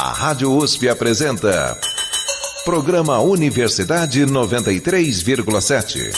A Rádio USP apresenta Programa Universidade 93,7.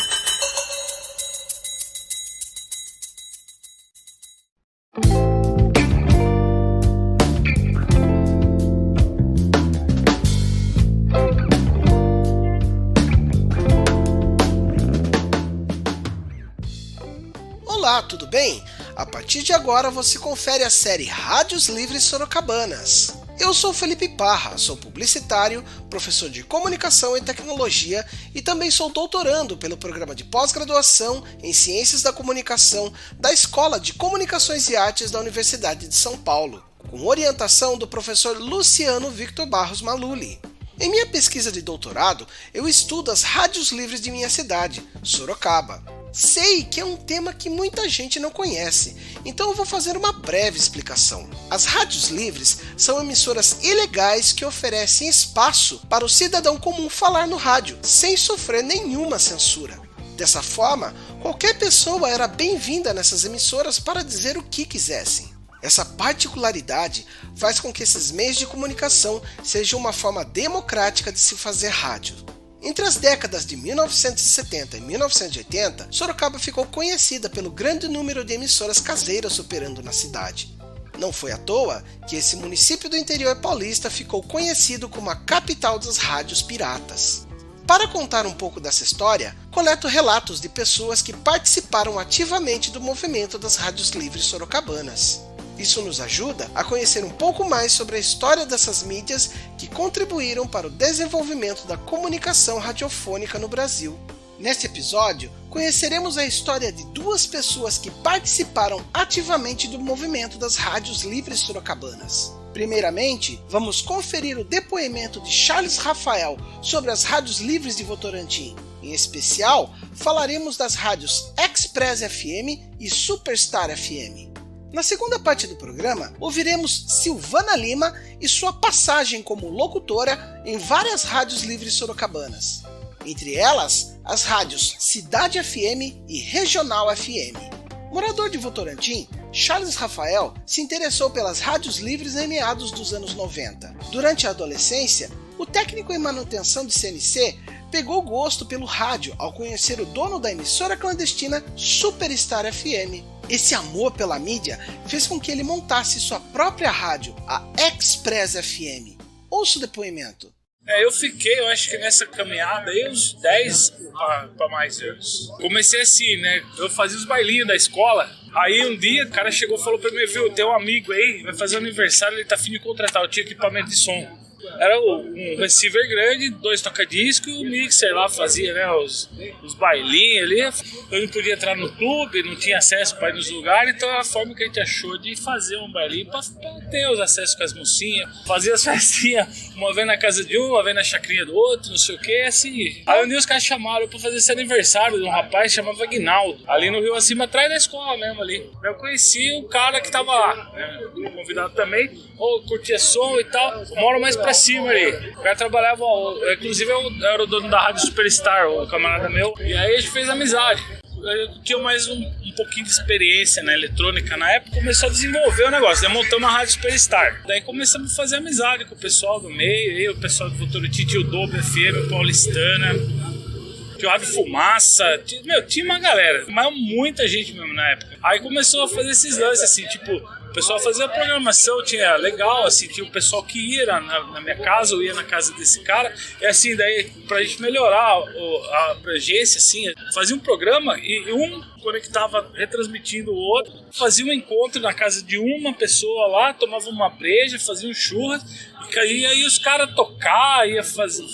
Olá, tudo bem? A partir de agora você confere a série Rádios Livres Sorocabanas. Eu sou Felipe Parra, sou publicitário, professor de Comunicação e Tecnologia e também sou doutorando pelo programa de pós-graduação em Ciências da Comunicação da Escola de Comunicações e Artes da Universidade de São Paulo, com orientação do professor Luciano Victor Barros Maluli. Em minha pesquisa de doutorado, eu estudo as rádios livres de minha cidade, Sorocaba. Sei que é um tema que muita gente não conhece, então eu vou fazer uma breve explicação. As rádios livres são emissoras ilegais que oferecem espaço para o cidadão comum falar no rádio, sem sofrer nenhuma censura. Dessa forma, qualquer pessoa era bem-vinda nessas emissoras para dizer o que quisessem. Essa particularidade faz com que esses meios de comunicação sejam uma forma democrática de se fazer rádio. Entre as décadas de 1970 e 1980, Sorocaba ficou conhecida pelo grande número de emissoras caseiras operando na cidade. Não foi à toa que esse município do interior paulista ficou conhecido como a capital das rádios piratas. Para contar um pouco dessa história, coleto relatos de pessoas que participaram ativamente do movimento das rádios livres sorocabanas. Isso nos ajuda a conhecer um pouco mais sobre a história dessas mídias que contribuíram para o desenvolvimento da comunicação radiofônica no Brasil. Neste episódio, conheceremos a história de duas pessoas que participaram ativamente do movimento das rádios livres sorocabanas. Primeiramente, vamos conferir o depoimento de Charles Rafael sobre as rádios livres de Votorantim. Em especial, falaremos das rádios Express FM e Superstar FM. Na segunda parte do programa, ouviremos Silvana Lima e sua passagem como locutora em várias rádios livres sorocabanas. Entre elas, as rádios Cidade FM e Regional FM. Morador de Votorantim, Charles Rafael se interessou pelas rádios livres em meados dos anos 90. Durante a adolescência, o técnico em manutenção de CNC pegou gosto pelo rádio ao conhecer o dono da emissora clandestina Superstar FM. Esse amor pela mídia fez com que ele montasse sua própria rádio, a Express FM. Ouça o depoimento. Eu acho que nessa caminhada aí uns 10 para mais anos. Comecei assim, né? Eu fazia os bailinhos da escola. Aí um dia o cara chegou e falou pra mim, viu, tem um amigo aí, vai fazer aniversário, ele tá a fim de contratar, eu tinha equipamento de som. Era um receiver grande, 2 toca-disco e o mixer lá fazia, né, os bailinhos ali. Eu não podia entrar no clube, não tinha acesso para ir nos lugares, então a forma que a gente achou de fazer um bailinho para ter os acessos com as mocinhas. Fazia as festinhas, uma vez na casa de um, uma vez na chacrinha do outro, não sei o que, assim. Aí um dia os caras chamaram para fazer esse aniversário de um rapaz que chamava Aguinaldo, ali no Rio Acima, atrás da escola mesmo ali. Eu conheci o cara que tava lá, né, convidado também, curtia som e tal, moro mais pra cima ali. O cara trabalhava, inclusive eu era o dono da Rádio Superstar, o camarada meu, e aí a gente fez amizade. Eu tinha mais um pouquinho de experiência na eletrônica na época, começou a desenvolver o negócio, daí montamos a Rádio Superstar. Daí começamos a fazer amizade com o pessoal do meio, aí o pessoal do Votorantim, tinha o Doble FM, Paulistana, tinha o Rádio Fumaça, tinha uma galera, mas muita gente mesmo na época. Aí começou a fazer esses lances assim, tipo, o pessoal fazia programação, tinha legal, assim, tinha o pessoal que ia na minha casa, ou ia na casa desse cara, e assim, daí, pra gente melhorar a abrangência, assim, fazia um programa e um conectava, retransmitindo o outro, fazia um encontro na casa de uma pessoa lá, tomava uma breja, fazia um churras, e aí os caras tocar, ia fazer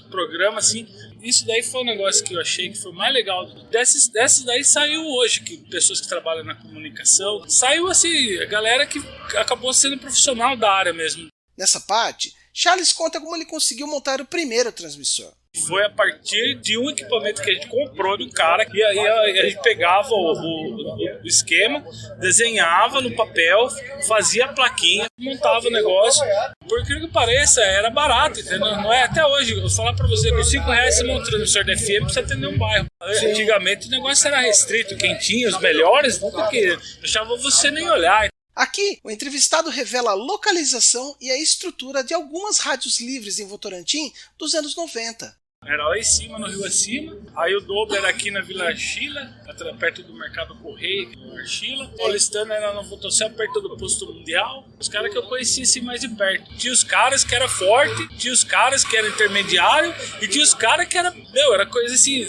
programa, assim. Isso daí foi um negócio que eu achei que foi mais legal. Dessas daí saiu hoje, que pessoas que trabalham na comunicação, saiu assim, a galera que acabou sendo profissional da área mesmo. Nessa parte, Charles conta como ele conseguiu montar o primeiro transmissor. Foi a partir de um equipamento que a gente comprou de um cara, e aí a gente pegava o esquema, desenhava no papel, fazia a plaquinha, montava o negócio. Por incrível que pareça, era barato, entendeu? Não é até hoje. Eu vou falar pra você, com R$5 você monta um transmissor de FM pra você atender um bairro. Antigamente o negócio era restrito, quem tinha os melhores, porque deixava você nem olhar. Aqui, o entrevistado revela a localização e a estrutura de algumas rádios livres em Votorantim dos anos 90. Era lá em cima, no rio acima. Aí o dobro era aqui na Vila Archila, perto do Mercado Correio, aqui no Archila. Paulistano era na Votocel, perto do Posto Mundial. Os caras que eu conhecia assim mais de perto. Tinha os caras que era forte, tinha os caras que era intermediário e tinha os caras que era, era coisa assim,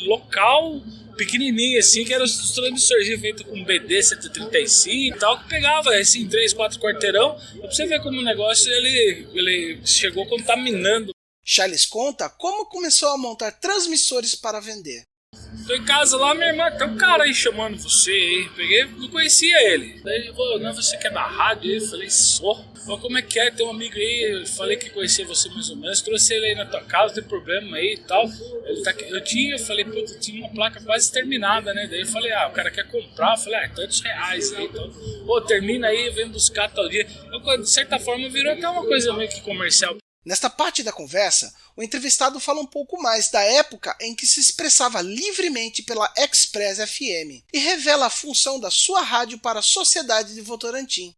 local, pequenininho assim, que eram os transmissores feitos com BD 135 e tal, que pegava assim 3, 4 quarteirão. Pra você ver como o negócio ele chegou contaminando. Charles conta como começou a montar transmissores para vender. Tô em casa lá, minha irmã, tem um cara aí chamando você aí. Peguei, não conhecia ele. Daí ele falou, não, você que é da rádio? Eu falei, sou. Falei, como é que é? Tem um amigo aí, eu falei que conhecia você mais ou menos, trouxe ele aí na tua casa, tem problema aí e tal. Ele tá aqui. Eu falei, puta, eu tinha uma placa quase terminada, né? Daí eu falei, o cara quer comprar. Eu falei, tantos reais aí, então. Pô, termina aí, vem buscar tal dia. Então, de certa forma, virou até uma coisa meio que comercial. Nesta parte da conversa, o entrevistado fala um pouco mais da época em que se expressava livremente pela Express FM e revela a função da sua rádio para a sociedade de Votorantim.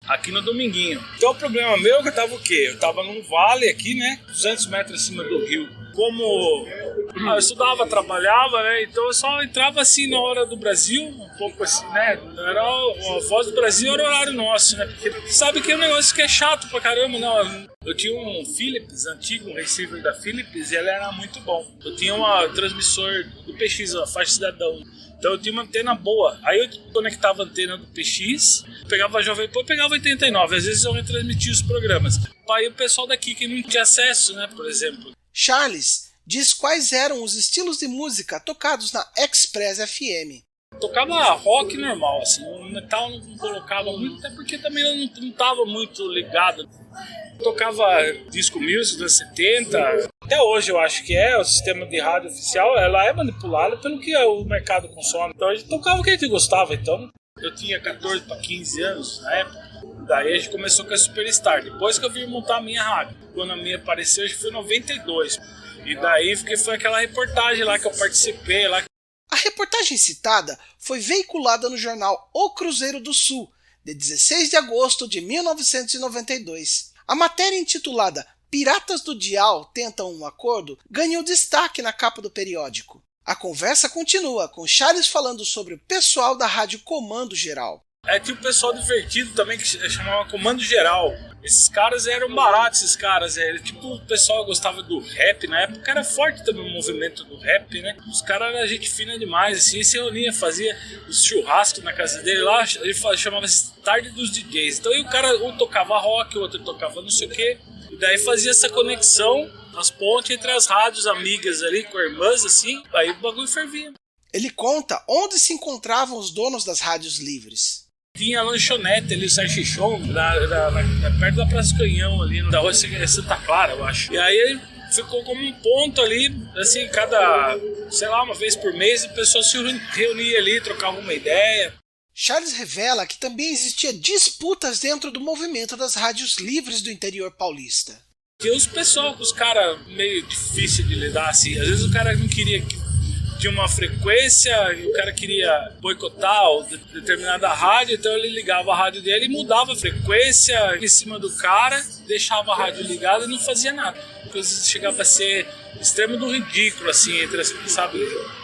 Aqui no Dominguinho. Então o problema meu é que eu tava o quê? Eu tava num vale aqui, né? 200 metros acima do rio. Como eu estudava, trabalhava, né? Então eu só entrava assim na hora do Brasil, um pouco assim, né? Era a voz do Brasil, era o horário nosso, né? Porque sabe que é um negócio que é chato pra caramba, não. Eu tinha um Philips antigo, um receiver da Philips, e ele era muito bom. Eu tinha um transmissor do PX, a faixa cidadão. Então eu tinha uma antena boa. Aí eu conectava a antena do PX, pegava a Jovem Pan, pegava 89. Às vezes eu retransmitia os programas. Aí o pessoal daqui que não tinha acesso, né, por exemplo. Charles diz quais eram os estilos de música tocados na Express FM. Tocava rock normal, assim, o metal não colocava muito, até porque também eu não estava muito ligado. Tocava disco music dos 70, até hoje eu acho que o sistema de rádio oficial, ela é manipulada pelo que o mercado consome. Então a gente tocava o que a gente gostava, então eu tinha 14 para 15 anos na época. Daí a gente começou com a Superstar, depois que eu vim montar a minha rádio. Quando a minha apareceu, acho que foi em 92. E daí foi aquela reportagem lá que eu participei. Lá. A reportagem citada foi veiculada no jornal O Cruzeiro do Sul, de 16 de agosto de 1992. A matéria intitulada Piratas do Dial Tentam um Acordo ganhou destaque na capa do periódico. A conversa continua, com Charles falando sobre o pessoal da Rádio Comando Geral. Tinha um pessoal divertido também que chamava Comando Geral. Esses caras eram baratos, esses caras. Tipo, o pessoal gostava do rap. Na época era forte também o movimento do rap, né? Os caras eram gente fina demais, assim. Se reunia, fazia os churrascos na casa dele lá. Ele chamava-se Tarde dos DJs. Então aí o cara um tocava rock, o outro tocava não sei o quê. E daí fazia essa conexão, as pontes entre as rádios amigas ali, com irmãs, assim. Aí o bagulho fervia. Ele conta onde se encontravam os donos das rádios livres. Tinha a lanchonete ali, o Sarchichon, perto da Praça Canhão, ali da rua Santa Clara, eu acho. E aí ficou como um ponto ali, assim, uma vez por mês, a pessoa se reunia ali, trocava uma ideia. Charles revela que também existia disputas dentro do movimento das rádios livres do interior paulista. Tinha os caras meio difícil de lidar, assim. Às vezes o cara não queria que tinha uma frequência e o cara queria boicotar determinada rádio, então ele ligava a rádio dele e mudava a frequência em cima do cara, deixava a rádio ligada e não fazia nada. Às vezes chegava a ser extremo do ridículo, assim, entre sabe,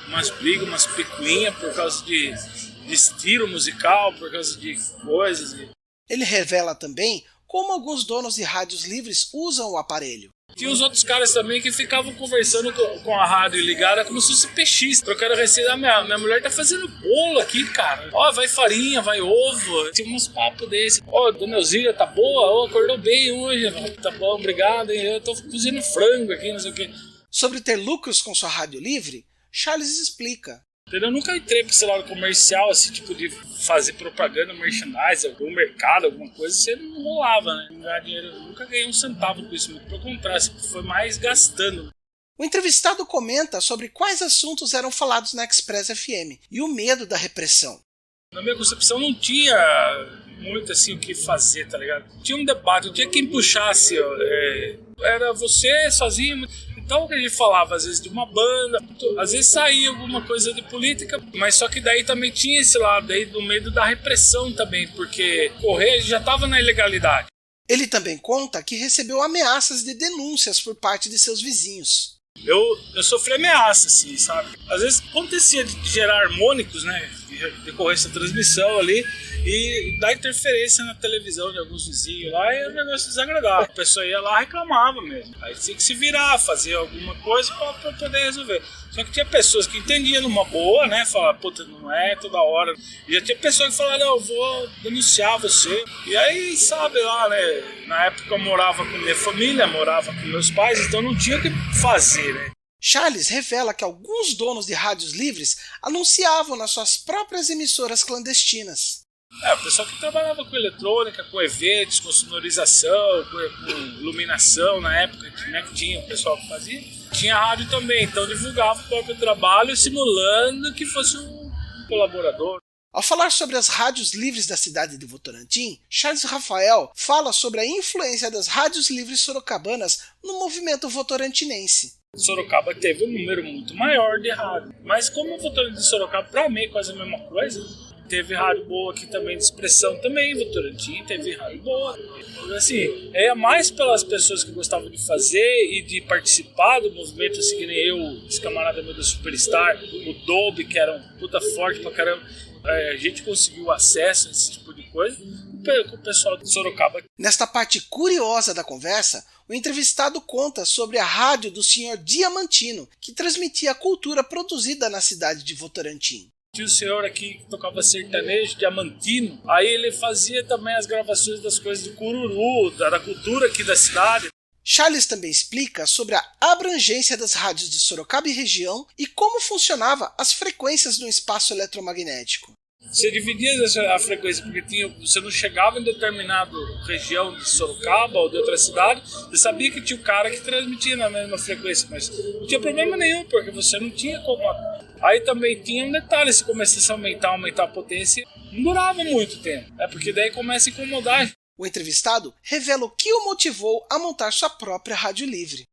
umas brigas, umas picuinhas por causa de estilo musical, por causa de coisas. Ele revela também como alguns donos de rádios livres usam o aparelho. Tinha os outros caras também que ficavam conversando com a rádio ligada como se fosse PX, trocando receita. Minha mulher tá fazendo bolo aqui, cara. Vai farinha, vai ovo. Tinha uns papos desses. Dona Elzira, tá boa? Acordou bem hoje. Tá bom, obrigado. Eu tô cozinhando frango aqui, não sei o quê. Sobre ter lucros com sua rádio livre, Charles explica. Eu nunca entrei para esse lado comercial, assim, tipo de fazer propaganda, merchandise, algum mercado, alguma coisa, você não rolava, né? Ganhar dinheiro, eu nunca ganhei um centavo com isso, muito pelo contrário, foi mais gastando. O entrevistado comenta sobre quais assuntos eram falados na Express FM e o medo da repressão. Na minha concepção não tinha muito assim o que fazer, tá ligado? Tinha um debate, não tinha quem puxasse, era você sozinho. Então a gente falava às vezes de uma banda, às vezes saía alguma coisa de política, mas só que daí também tinha esse lado aí do medo da repressão também, porque correr já estava na ilegalidade. Ele também conta que recebeu ameaças de denúncias por parte de seus vizinhos. Eu sofri ameaça, assim, sabe? Às vezes acontecia de gerar harmônicos, né? De decorrer essa transmissão ali e dar interferência na televisão de alguns vizinhos lá, e é um negócio desagradável. A pessoa ia lá e reclamava mesmo. Aí tinha que se virar, fazer alguma coisa para poder resolver. Só que tinha pessoas que entendiam numa boa, né? Falavam, puta, não é toda hora. E já tinha pessoas que falavam, não, eu vou denunciar você. E aí, sabe lá, né? Na época eu morava com minha família, morava com meus pais, então não tinha o que fazer, né? Charles revela que alguns donos de rádios livres anunciavam nas suas próprias emissoras clandestinas. O pessoal que trabalhava com eletrônica, com eventos, com sonorização, com iluminação na época, né, que tinha o pessoal que fazia. Tinha rádio também, então divulgava o próprio trabalho simulando que fosse um colaborador. Ao falar sobre as rádios livres da cidade de Votorantim, Charles Rafael fala sobre a influência das rádios livres sorocabanas no movimento votorantinense. Sorocaba teve um número muito maior de rádio, mas como o Votorantim de Sorocaba, para mim é quase a mesma coisa. Teve rádio boa aqui também, de expressão também, Votorantim teve rádio boa. Assim, é mais pelas pessoas que gostavam de fazer e de participar do movimento, assim, que nem eu, esse camarada meu do Superstar, o Dolby, que era um puta forte pra caramba. A gente conseguiu acesso a esse tipo de coisa com o pessoal de Sorocaba. Nesta parte curiosa da conversa, o entrevistado conta sobre a rádio do Sr. Diamantino, que transmitia a cultura produzida na cidade de Votorantim. Tinha um senhor aqui que tocava sertanejo, Diamantino, aí ele fazia também as gravações das coisas do cururu, da cultura aqui da cidade. Charles também explica sobre a abrangência das rádios de Sorocaba e região e como funcionava as frequências no espaço eletromagnético. Você dividia a frequência, porque você não chegava em determinada região de Sorocaba ou de outra cidade, você sabia que tinha um cara que transmitia na mesma frequência, mas não tinha problema nenhum, porque você não tinha como. Aí também tinha um detalhe, se começasse a aumentar a potência, não durava muito tempo, porque daí começa a incomodar. O entrevistado revela o que o motivou a montar sua própria rádio livre.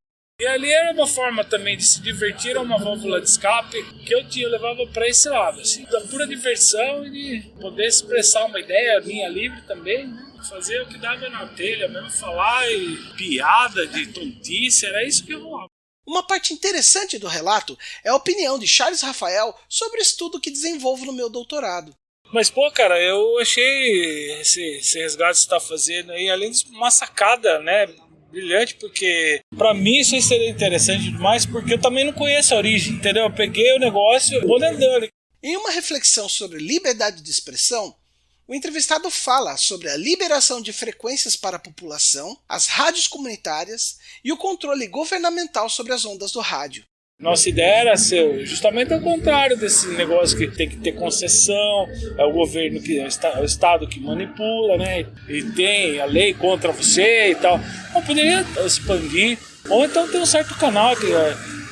E ali era uma forma também de se divertir, era uma válvula de escape que eu levava para esse lado, assim, da pura diversão e de poder expressar uma ideia minha livre também, né? Fazer o que dava na telha, mesmo falar e piada de tontice, era isso que rolava. Uma parte interessante do relato é a opinião de Charles Rafael sobre o estudo que desenvolvo no meu doutorado. Mas, pô, cara, eu achei esse resgate que você tá fazendo aí, além de uma sacada, né, brilhante, porque pra mim isso seria interessante demais, porque eu também não conheço a origem, entendeu? Eu peguei o negócio, vou andando. Em uma reflexão sobre liberdade de expressão, o entrevistado fala sobre a liberação de frequências para a população, as rádios comunitárias e o controle governamental sobre as ondas do rádio. Nossa ideia era ser justamente ao contrário desse negócio que tem que ter concessão, é o governo, é o Estado que manipula, né? E tem a lei contra você e tal. Então poderia expandir, ou então ter um certo canal que,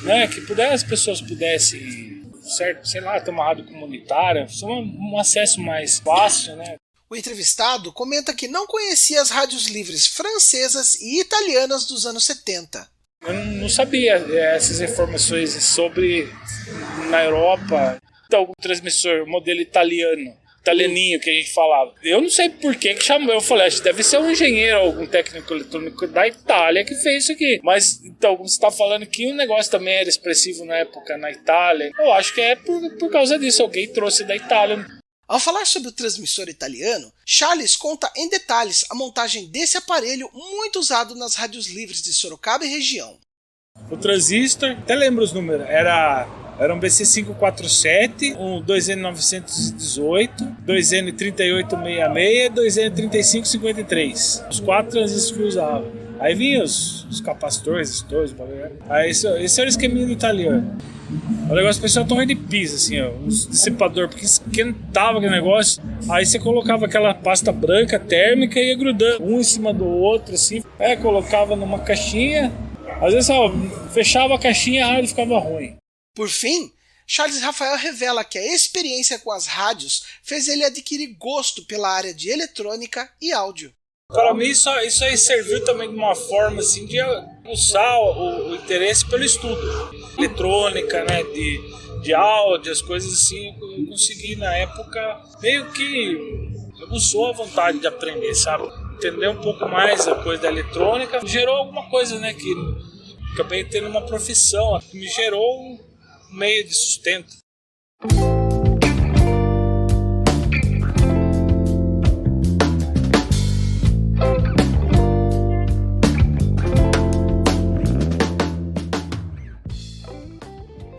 né, que as pessoas pudessem, certo, sei lá, ter uma rádio comunitária, um acesso mais fácil, né? O entrevistado comenta que não conhecia as rádios livres francesas e italianas dos anos 70. Eu não sabia essas informações sobre na Europa. Então, o transmissor modelo italianinho que a gente falava. Eu não sei por que chamou. Eu falei, acho que deve ser um engenheiro, algum técnico eletrônico da Itália que fez isso aqui. Mas, então, como você está falando que o negócio também era expressivo na época na Itália, eu acho que é por causa disso. Alguém trouxe da Itália. Ao falar sobre o transmissor italiano, Charles conta em detalhes a montagem desse aparelho muito usado nas rádios livres de Sorocaba e região. O transistor, até lembro os números, era um BC547, um 2N918, 2N3866 e 2N3553. Os 4 transistores que eu usava. Aí vinha os capacitores, aí esse era o esqueminha do italiano. O negócio parecia uma torre de pisa, assim, ó, um dissipador, porque esquentava aquele negócio. Aí você colocava aquela pasta branca térmica e ia grudando um em cima do outro, assim. Colocava numa caixinha, às vezes fechava a caixinha e a rádio ficava ruim. Por fim, Charles Rafael revela que a experiência com as rádios fez ele adquirir gosto pela área de eletrônica e áudio. Para mim, isso aí serviu também de uma forma assim, de aguçar o interesse pelo estudo. Eletrônica, né, de áudio, as coisas assim, eu consegui na época, meio que aguçou a vontade de aprender, sabe? Entender um pouco mais a coisa da eletrônica, gerou alguma coisa, né, que acabei tendo uma profissão, que me gerou um meio de sustento.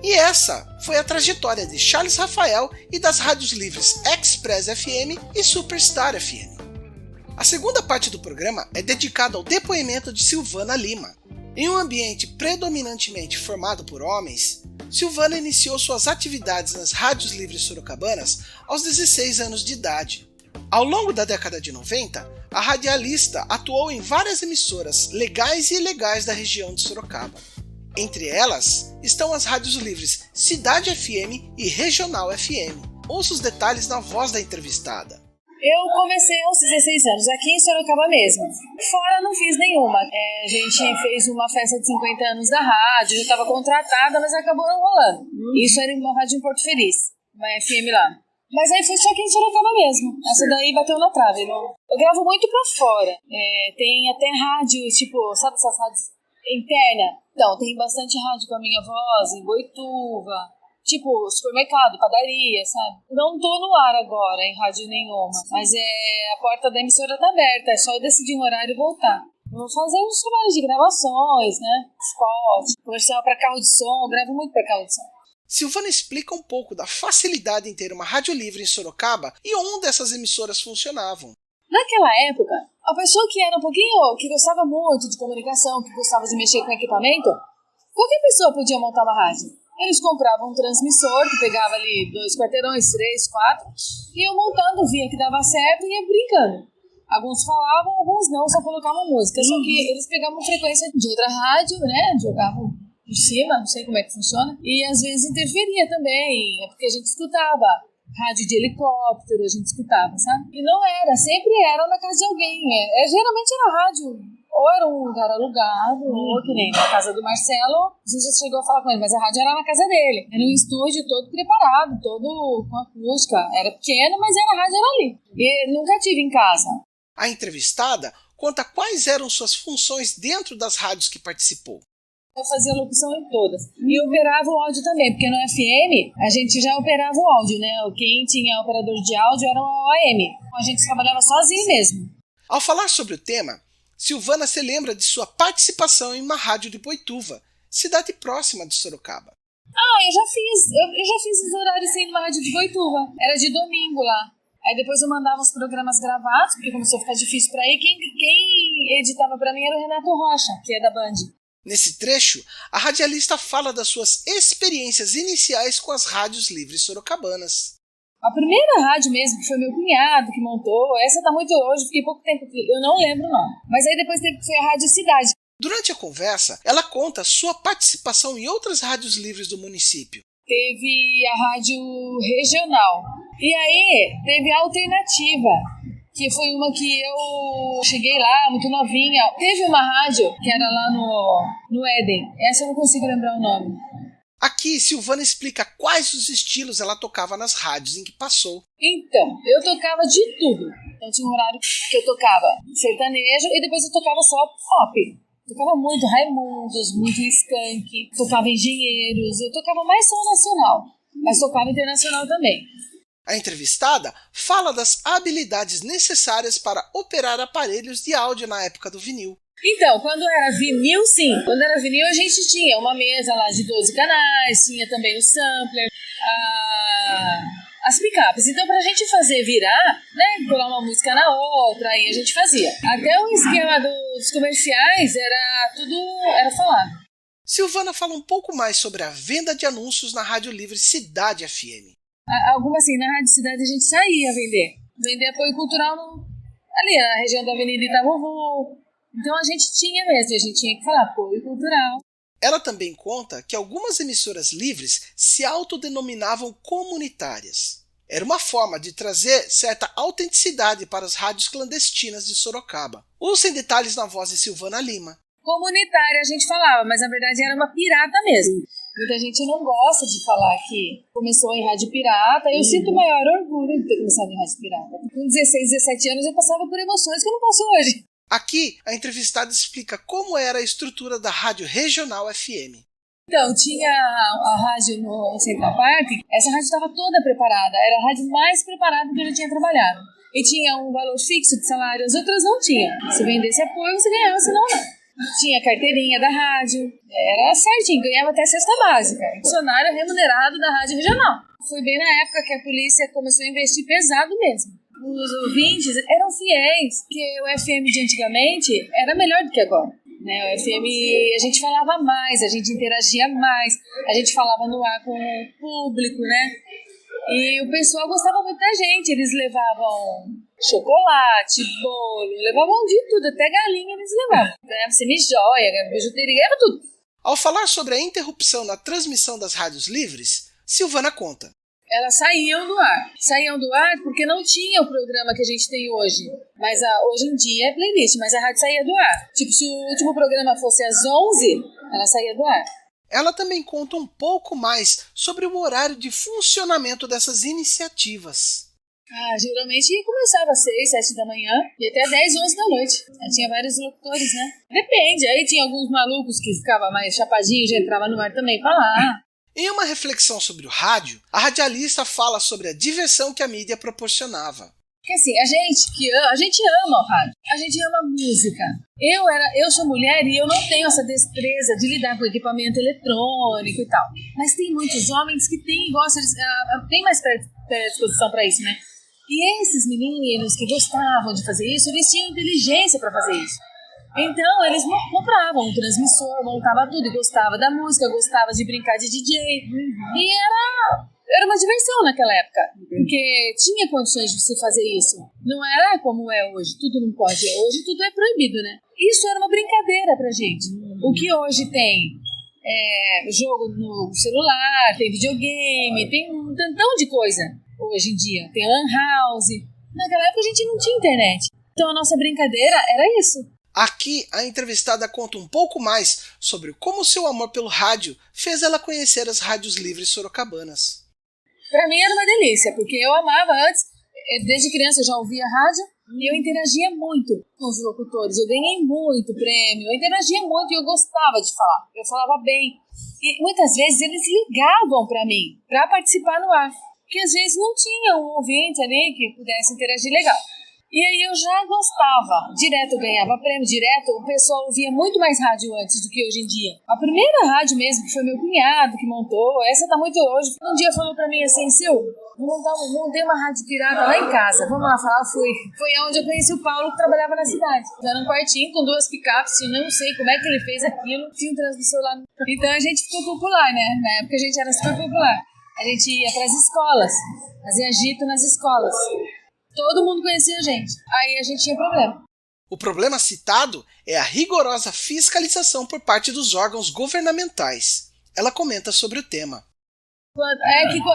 E essa foi a trajetória de Charles Rafael e das rádios livres Express FM e Superstar FM. A segunda parte do programa é dedicada ao depoimento de Silvana Lima. Em um ambiente predominantemente formado por homens, Silvana iniciou suas atividades nas rádios livres sorocabanas aos 16 anos de idade. Ao longo da década de 90, a radialista atuou em várias emissoras legais e ilegais da região de Sorocaba. Entre elas estão as rádios livres Cidade FM e Regional FM. Ouça os detalhes na voz da entrevistada. Eu comecei aos 16 anos, aqui em Sorocaba mesmo. Fora não fiz nenhuma. A gente fez uma festa de 50 anos da rádio, já estava contratada, mas acabou não rolando. Isso era uma rádio em Porto Feliz, uma FM lá. Mas aí foi só aqui em Sorocaba mesmo. Essa daí bateu na trave. Não? Eu gravo muito pra fora. Tem até rádio, tipo, sabe essas rádios interna? Então, tem bastante rádio com a minha voz, em Boituva, tipo supermercado, padaria, sabe? Não tô no ar agora em rádio nenhuma, mas a porta da emissora tá aberta, é só eu decidir um horário e voltar. Eu vou fazer uns trabalhos de gravações, né? Spot, comercial para carro de som, eu gravo muito para carro de som. Silvana explica um pouco da facilidade em ter uma rádio livre em Sorocaba e onde essas emissoras funcionavam. Naquela época, a pessoa que era um pouquinho, que gostava muito de comunicação, que gostava de mexer com equipamento, qualquer pessoa podia montar uma rádio. Eles compravam um transmissor, que pegava ali 2 quarteirões, 3, 4, e iam montando, via que dava certo e ia brincando. Alguns falavam, alguns não, só colocavam música. Só que eles pegavam frequência de outra rádio, né, jogavam por cima, não sei como é que funciona, e às vezes interferia também, porque a gente escutava. Rádio de helicóptero, a gente escutava, sabe? E não era, sempre era na casa de alguém. Geralmente era rádio, ou era um lugar alugado, ou que nem na casa do Marcelo, a gente já chegou a falar com ele, mas a rádio era na casa dele. Era um estúdio todo preparado, todo com acústica. Era pequeno, mas a rádio era ali. E nunca tive em casa. A entrevistada conta quais eram suas funções dentro das rádios que participou. Eu fazia locução em todas. E operava o áudio também, porque no FM a gente já operava o áudio, né? Quem tinha operador de áudio era o AM. A gente trabalhava sozinho mesmo. Ao falar sobre o tema, Silvana se lembra de sua participação em uma rádio de Boituva, cidade próxima de Sorocaba. Eu já fiz os horários sim numa rádio de Boituva. Era de domingo lá. Aí depois eu mandava os programas gravados, porque começou a ficar difícil pra ir. Quem editava pra mim era o Renato Rocha, que é da Band. Nesse trecho, a radialista fala das suas experiências iniciais com as rádios livres sorocabanas. A primeira rádio mesmo, que foi meu cunhado que montou, essa tá muito hoje, fiquei pouco tempo, eu não lembro não. Mas aí depois foi a Rádio Cidade. Durante a conversa, ela conta sua participação em outras rádios livres do município. Teve a Rádio Regional. E aí teve a Alternativa, que foi uma que eu cheguei lá, muito novinha. Teve uma rádio que era lá no Éden. Essa eu não consigo lembrar o nome. Aqui, Silvana explica quais os estilos ela tocava nas rádios em que passou. Então, eu tocava de tudo. Então tinha um horário que eu tocava sertanejo e depois eu tocava só pop. Tocava muito Raimundos, muito Skank, tocava Engenheiros. Eu tocava mais som nacional, mas tocava internacional também. A entrevistada fala das habilidades necessárias para operar aparelhos de áudio na época do vinil. Então, quando era vinil, sim. Quando era vinil, a gente tinha uma mesa lá de 12 canais, tinha também o sampler, as picapes. Então, pra gente fazer virar, né, colar uma música na outra, aí a gente fazia. Até o esquema dos comerciais era falar. Silvana fala um pouco mais sobre a venda de anúncios na Rádio Livre Cidade FM. Algumas assim, na Rádio Cidade a gente saía vender apoio cultural ali na região da Avenida Itabovu. Então a gente tinha que falar apoio cultural. Ela também conta que algumas emissoras livres se autodenominavam comunitárias. Era uma forma de trazer certa autenticidade para as rádios clandestinas de Sorocaba. Ouça em detalhes na voz de Silvana Lima. Comunitária a gente falava, mas na verdade era uma pirata mesmo. Muita gente não gosta de falar que começou em rádio pirata. Eu sinto o maior orgulho de ter começado em rádio pirata. Com 16, 17 anos eu passava por emoções que eu não passo hoje. Aqui, a entrevistada explica como era a estrutura da Rádio Regional FM. Então, tinha a rádio no Central Park. Essa rádio estava toda preparada. Era a rádio mais preparada que eu já tinha trabalhado. E tinha um valor fixo de salário, as outras não tinham. Se vendesse apoio, você ganhava, senão não. Tinha carteirinha da rádio, era certinho, ganhava até cesta básica. Funcionário remunerado da Rádio Regional. Foi bem na época que a polícia começou a investir pesado mesmo. Os ouvintes eram fiéis, porque o FM de antigamente era melhor do que agora. Né? O FM a gente falava mais, a gente interagia mais, a gente falava no ar com o público, né? E o pessoal gostava muito da gente, eles levavam chocolate, bolo, levavam de tudo, até galinha eles levavam. Ganhava semi-joia, ganhava bijuteria, ganhava tudo. Ao falar sobre a interrupção na transmissão das rádios livres, Silvana conta. Elas saíam do ar. Saíam do ar porque não tinha o programa que a gente tem hoje. Mas hoje em dia é playlist, mas a rádio saía do ar. Tipo, se o último programa fosse às 11, ela saía do ar. Ela também conta um pouco mais sobre o horário de funcionamento dessas iniciativas. Geralmente começava às 6, 7 da manhã e até 10, 11 da noite. Tinha vários locutores, né? Depende, aí tinha alguns malucos que ficavam mais chapadinhos, já entrava no ar também pra lá. Em uma reflexão sobre o rádio, a radialista fala sobre a diversão que a mídia proporcionava. Porque assim, a gente ama o rádio, a gente ama a música. Eu sou mulher e eu não tenho essa destreza de lidar com equipamento eletrônico e tal. Mas tem muitos homens que gostam, têm mais predisposição para isso, né? E esses meninos que gostavam de fazer isso, eles tinham inteligência para fazer isso. Então, eles compravam um transmissor, montavam tudo, e gostava da música, gostava de brincar de DJ. E era uma diversão naquela época, porque tinha condições de se fazer isso. Não era como é hoje, tudo não pode. Hoje tudo é proibido, né? Isso era uma brincadeira pra gente. O que hoje tem jogo no celular, tem videogame, tem um tantão de coisa hoje em dia. Tem lan house. Naquela época a gente não tinha internet. Então a nossa brincadeira era isso. Aqui, a entrevistada conta um pouco mais sobre como seu amor pelo rádio fez ela conhecer as rádios livres sorocabanas. Pra mim era uma delícia, porque eu amava antes, desde criança eu já ouvia rádio e eu interagia muito com os locutores. Eu ganhei muito prêmio, eu interagia muito e eu gostava de falar. Eu falava bem. E muitas vezes eles ligavam pra mim, pra participar no ar. Porque às vezes não tinha um ouvinte ali que pudesse interagir legal. E aí eu já gostava, direto eu ganhava prêmio, direto o pessoal ouvia muito mais rádio antes do que hoje em dia. A primeira rádio mesmo, que foi meu cunhado que montou, essa tá muito hoje. Um dia falou pra mim assim, Sil, montei uma rádio pirata lá em casa, vamos lá falar, fui. Foi onde eu conheci o Paulo que trabalhava na cidade. Era um quartinho com 2 picapes, eu não sei como é que ele fez aquilo, tinha um transmissor lá. Então a gente ficou popular, né? Na época a gente era super popular. A gente ia pras escolas, fazia agito nas escolas. Todo mundo conhecia a gente. Aí a gente tinha problema. O problema citado é a rigorosa fiscalização por parte dos órgãos governamentais. Ela comenta sobre o tema.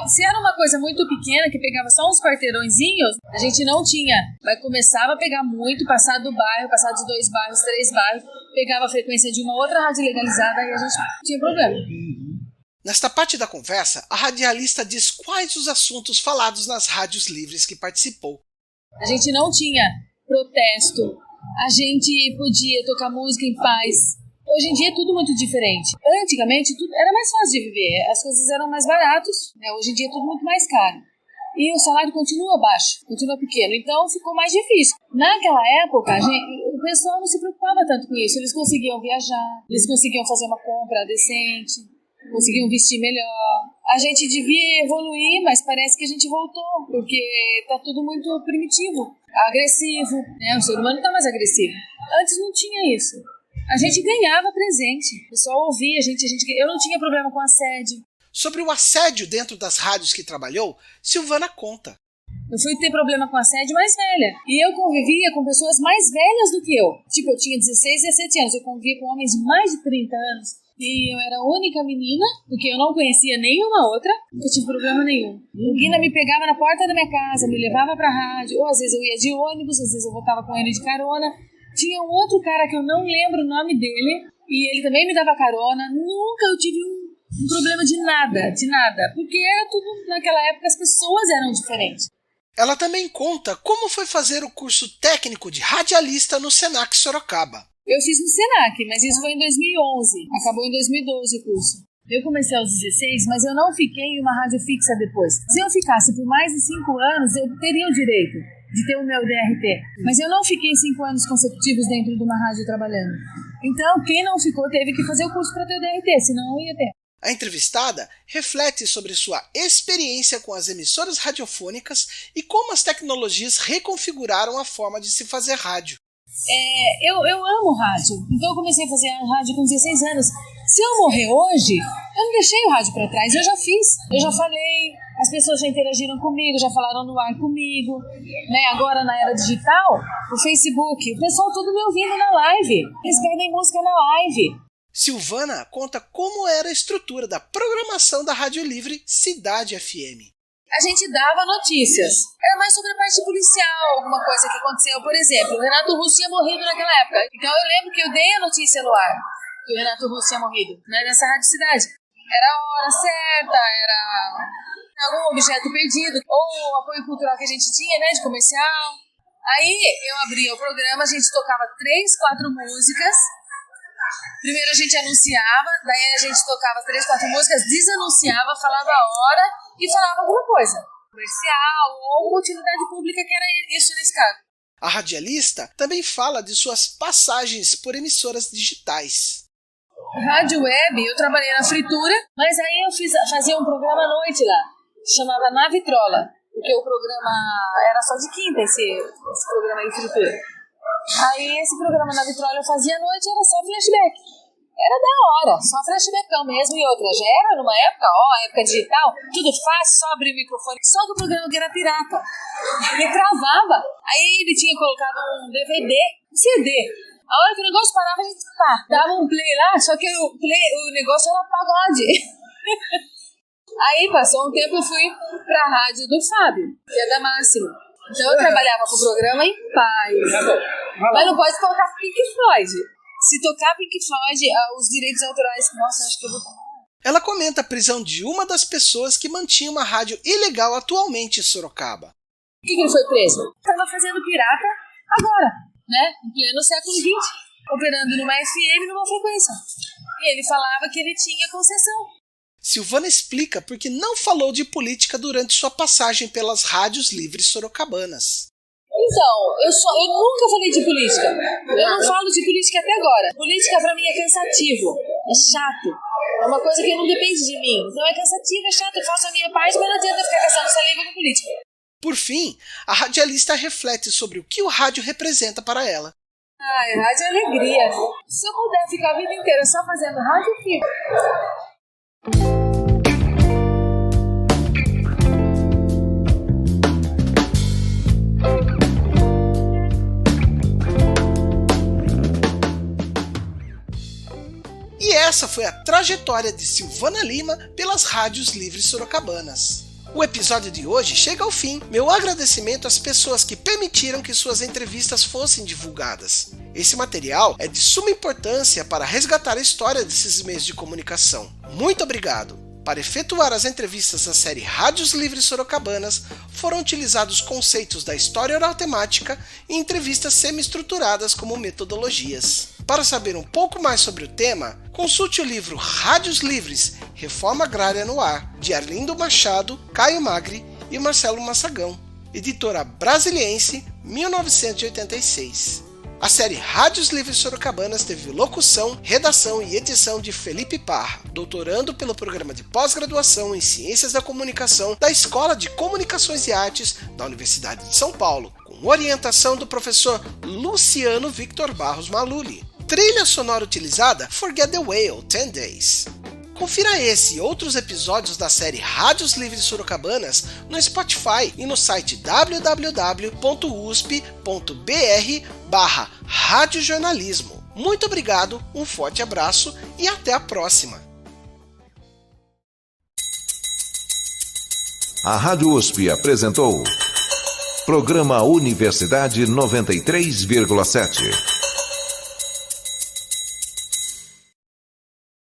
Se era uma coisa muito pequena, que pegava só uns quarteirõezinhos, a gente não tinha. Mas começava a pegar muito, passar do bairro, passar de 2 bairros, 3 bairros, pegava a frequência de uma outra rádio legalizada e a gente tinha problema. Nesta parte da conversa, a radialista diz quais os assuntos falados nas rádios livres que participou. A gente não tinha protesto, a gente podia tocar música em paz. Hoje em dia é tudo muito diferente. Antigamente tudo era mais fácil de viver, as coisas eram mais baratas, né? Hoje em dia é tudo muito mais caro. E o salário continua baixo, continua pequeno, então ficou mais difícil. Naquela época, o pessoal não se preocupava tanto com isso, eles conseguiam viajar, eles conseguiam fazer uma compra decente, conseguiam vestir melhor. A gente devia evoluir, mas parece que a gente voltou, porque tá tudo muito primitivo, agressivo, né? O ser humano tá mais agressivo. Antes não tinha isso. A gente ganhava presente, o pessoal ouvia, eu não tinha problema com assédio. Sobre o assédio dentro das rádios que trabalhou, Silvana conta. Eu fui ter problema com assédio mais velha. E eu convivia com pessoas mais velhas do que eu. Tipo, eu tinha 16, 17 anos. Eu convivia com homens de mais de 30 anos. E eu era a única menina, porque eu não conhecia nenhuma outra, nunca tive problema nenhum. O Guina me pegava na porta da minha casa, me levava pra rádio, ou às vezes eu ia de ônibus, às vezes eu voltava com ele de carona. Tinha um outro cara que eu não lembro o nome dele, e ele também me dava carona. Nunca eu tive um problema de nada, porque era tudo, naquela época as pessoas eram diferentes. Ela também conta como foi fazer o curso técnico de radialista no Senac Sorocaba. Eu fiz no Senac, mas isso foi em 2011. Acabou em 2012 o curso. Eu comecei aos 16, mas eu não fiquei em uma rádio fixa depois. Se eu ficasse por mais de 5 anos, eu teria o direito de ter o meu DRT. Mas eu não fiquei 5 anos consecutivos dentro de uma rádio trabalhando. Então, quem não ficou teve que fazer o curso para ter o DRT, senão eu ia ter. A entrevistada reflete sobre sua experiência com as emissoras radiofônicas e como as tecnologias reconfiguraram a forma de se fazer rádio. Eu amo rádio, então eu comecei a fazer rádio com 16 anos. Se eu morrer hoje, eu não deixei o rádio para trás, eu já fiz, eu já falei, as pessoas já interagiram comigo, já falaram no ar comigo, né? Agora na era digital, o Facebook, o pessoal todo me ouvindo na live, eles pedem música na live. Silvana conta como era a estrutura da programação da Rádio Livre Cidade FM. A gente dava notícias. Era mais sobre a parte policial, alguma coisa que aconteceu. Por exemplo, o Renato Russo tinha morrido naquela época. Então eu lembro que eu dei a notícia no ar que o Renato Russo tinha morrido, né, nessa Rádio Cidade. Era a hora certa, era algum objeto perdido, ou o apoio cultural que a gente tinha, né, de comercial. Aí eu abria o programa, a gente tocava 3, 4 músicas. Primeiro a gente anunciava, daí a gente tocava 3, 4 músicas, desanunciava, falava a hora e falava alguma coisa. Comercial ou utilidade pública, que era isso nesse caso. A radialista também fala de suas passagens por emissoras digitais. Rádio web, eu trabalhei na Fritura, mas aí eu fazia um programa à noite lá, chamava Na Vitrola, porque o programa era só de quinta, esse programa aí Fritura. Aí esse programa Na Vitrola eu fazia à noite, era só flashback. Era da hora, só flashbackão mesmo. E outra, já era numa época, época digital, tudo fácil, só abrir o microfone. Só que o programa era pirata, ele travava. Aí ele tinha colocado um DVD, um CD. A hora que o negócio parava, a gente dava um play lá, só que o negócio era pagode. Aí passou um tempo, eu fui pra rádio do Fábio, que é da Máxima. Então eu trabalhava com o programa em paz. Mas não pode tocar Pink Floyd. Se tocar Pink Floyd, os direitos autorais... Nossa, acho que eu vou... Ela comenta a prisão de uma das pessoas que mantinha uma rádio ilegal atualmente em Sorocaba. Por que ele foi preso? Estava fazendo pirata agora, né? Em pleno século XX. Operando numa FM numa frequência. E ele falava que ele tinha concessão. Silvana explica porque não falou de política durante sua passagem pelas rádios livres sorocabanas. Então, eu nunca falei de política. Eu não falo de política até agora. Política pra mim é cansativo, é chato. É uma coisa que não depende de mim. Então é cansativo, é chato, eu faço a minha parte, mas não adianta ficar gastando saliva com política. Por fim, a radialista reflete sobre o que o rádio representa para ela. Rádio é alegria. Se eu puder ficar a vida inteira só fazendo rádio, eu fico. E essa foi a trajetória de Silvana Lima pelas rádios livres sorocabanas. O episódio de hoje chega ao fim. Meu agradecimento às pessoas que permitiram que suas entrevistas fossem divulgadas. Esse material é de suma importância para resgatar a história desses meios de comunicação. Muito obrigado! Para efetuar as entrevistas da série Rádios Livres Sorocabanas, foram utilizados conceitos da história oral temática e entrevistas semi-estruturadas como metodologias. Para saber um pouco mais sobre o tema, consulte o livro Rádios Livres, Reforma Agrária no Ar, de Arlindo Machado, Caio Magri e Marcelo Massagão, editora Brasiliense, 1986. A série Rádios Livres Sorocabanas teve locução, redação e edição de Felipe Parra, doutorando pelo programa de pós-graduação em Ciências da Comunicação da Escola de Comunicações e Artes da Universidade de São Paulo, com orientação do professor Luciano Victor Barros Maluli. Trilha sonora utilizada, Forget the Whale, 10 Days. Confira esse e outros episódios da série Rádios Livres Sorocabanas no Spotify e no site www.usp.br/radiojornalismo. Muito obrigado, um forte abraço e até a próxima! A Rádio USP apresentou Programa Universidade 93,7.